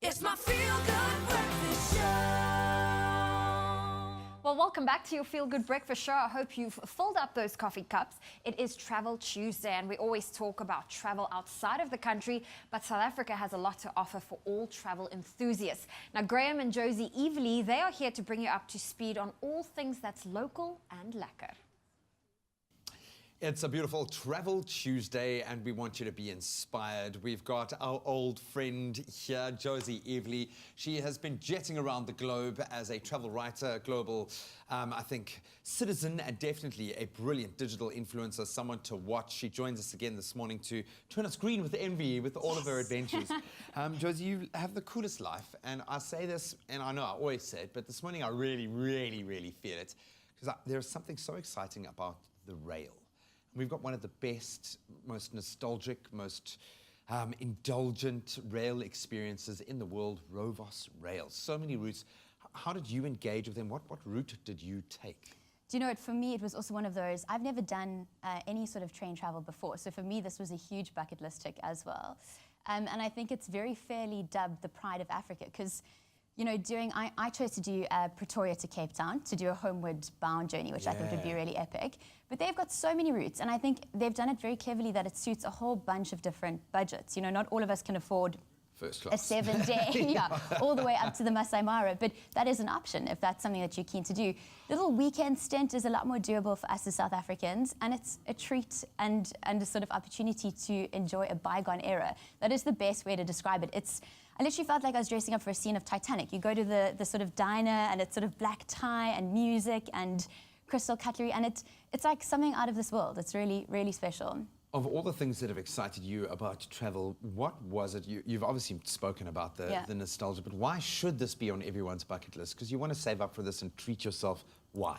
It's my feel-good breakfast show. Well, welcome back to your Feel Good Breakfast Show. I hope you've filled up those coffee cups. It is Travel Tuesday, and we always talk about travel outside of the country, but South Africa has a lot to offer for all travel enthusiasts. Now, Graham and Josie Eveleigh, they are here to bring you up to speed on all things that's local and lekker. It's a beautiful Travel Tuesday, and we want you to be inspired. We've got our old friend here, Josie Eveleigh. She has been jetting around the globe as a travel writer, global, I think, citizen, and definitely a brilliant digital influencer, someone to watch. She joins us again this morning to turn us green with envy with all of her adventures. Josie, you have the coolest life, and I say this, and I know I always say it, but this morning I really feel it, because there's something so exciting about the rail. We've got one of the best, most nostalgic, most indulgent rail experiences in the world, Rovos Rail. So many routes. How did you engage with them? What route did you take? Do you know what, for me, it was also one of those, I've never done any sort of train travel before, so for me, this was a huge bucket list tick as well. And I think it's very fairly dubbed the Pride of Africa, because you know, I chose to do Pretoria to Cape Town to do a homeward bound journey, which I think would be really epic. But they've got so many routes, and I think they've done it very cleverly that it suits a whole bunch of different budgets. You know, not all of us can afford first class. A 7-day, all the way up to the Masai Mara, but that is an option if that's something that you're keen to do. The little weekend stint is a lot more doable for us as South Africans, and it's a treat and a sort of opportunity to enjoy a bygone era. That is the best way to describe it. I literally felt like I was dressing up for a scene of Titanic. You go to the sort of diner, and it's sort of black tie and music and crystal cutlery, and it's like something out of this world. It's really special. Of all the things that have excited you about travel, what was it? You've obviously spoken about the nostalgia, but why should this be on everyone's bucket list? Because you want to save up for this and treat yourself. Why?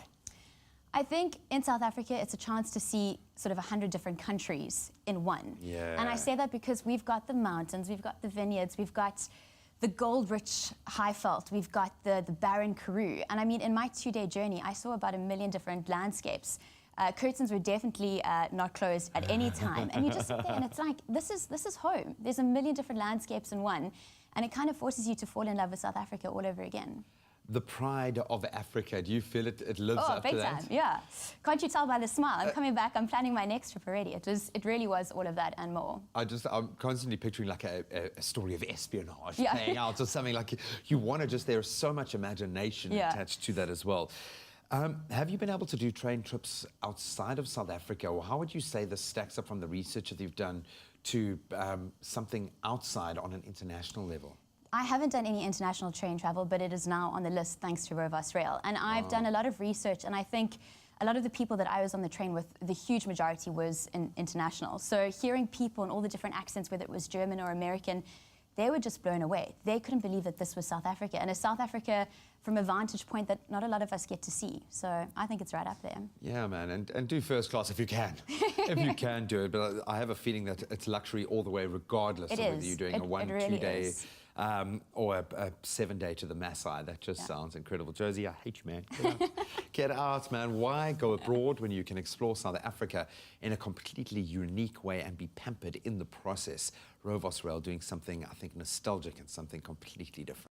I think in South Africa, it's a chance to see sort of 100 different countries in one. Yeah. And I say that because we've got the mountains, we've got the vineyards, we've got the gold-rich Highveld, we've got the barren Karoo. And I mean, in my 2-day journey, I saw about 1 million different landscapes. Curtains were definitely not closed at any time. And you just sit there and it's like, this is home. There's 1 million different landscapes in one. And it kind of forces you to fall in love with South Africa all over again. The pride of Africa, do you feel it lives up to that? Oh, big time, yeah. Can't you tell by the smile? I'm coming back, I'm planning my next trip already. It really was all of that and more. I'm constantly picturing like a story of espionage playing out or something like you want to just, there's so much imagination attached to that as well. Have you been able to do train trips outside of South Africa, or how would you say this stacks up from the research that you've done to something outside on an international level? I haven't done any international train travel, but it is now on the list thanks to Rovos Rail. And I've done a lot of research, and I think a lot of the people that I was on the train with, the huge majority was international. So hearing people and all the different accents, whether it was German or American, they were just blown away. They couldn't believe that this was South Africa, and a South Africa from a vantage point that not a lot of us get to see. So I think it's right up there. Yeah, man, and do first class if you can. If you can do it, but I have a feeling that it's luxury all the way, regardless of whether you're doing a 1-2 day or a 7-day to the Masai. That just sounds incredible. Josie, I hate you, man. Get out. Get out, man. Why go abroad when you can explore South Africa in a completely unique way and be pampered in the process? Rovos Rail doing something, I think, nostalgic and something completely different.